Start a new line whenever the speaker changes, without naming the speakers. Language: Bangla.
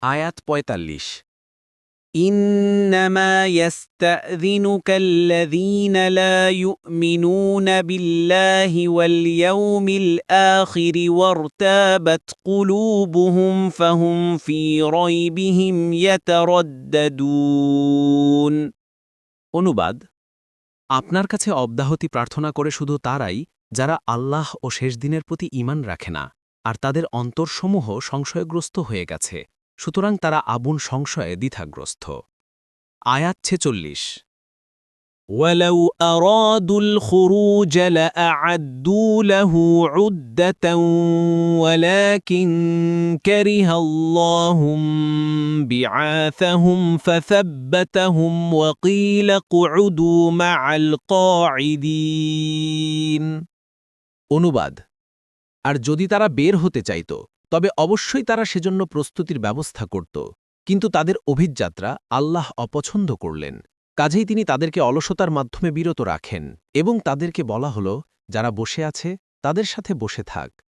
আয়াত ৪৫।
إنما يستأذنك الذين لا يؤمنون بالله واليوم الآخر وارتابت قلوبهم فهم في ريبهم يترددون
অনুবাদ: আপনার কাছে অব্যাহতি প্রার্থনা করে শুধু তারাই যারা আল্লাহ ও শেষ দিনের প্রতি ঈমান রাখে না, আর তাদের অন্তরসমূহ সংশয়গ্রস্ত হয়ে গেছে, সুতরাং তারা আবুল সংশয়ে দ্বিধাগ্রস্ত। আয়াত ৪৬।
ولو أرادوا الخروج لأعدوا له عدة ولكن كره الله بعاثهم فثبتهم وقيل اقعدوا مع القاعدين
অনুবাদ: আর যদি তারা বের হতে চাইত, তবে অবশ্যই তারা সেজন্য প্রস্তুতির ব্যবস্থা করত, কিন্তু তাদের অভিযাত্রা আল্লাহ অপছন্দ করলেন, কাজেই তিনি তাদেরকে অলসতার মাধ্যমে বিরত রাখেন এবং তাদেরকে বলা হল, যারা বসে আছে তাদের সাথে বসে থাক।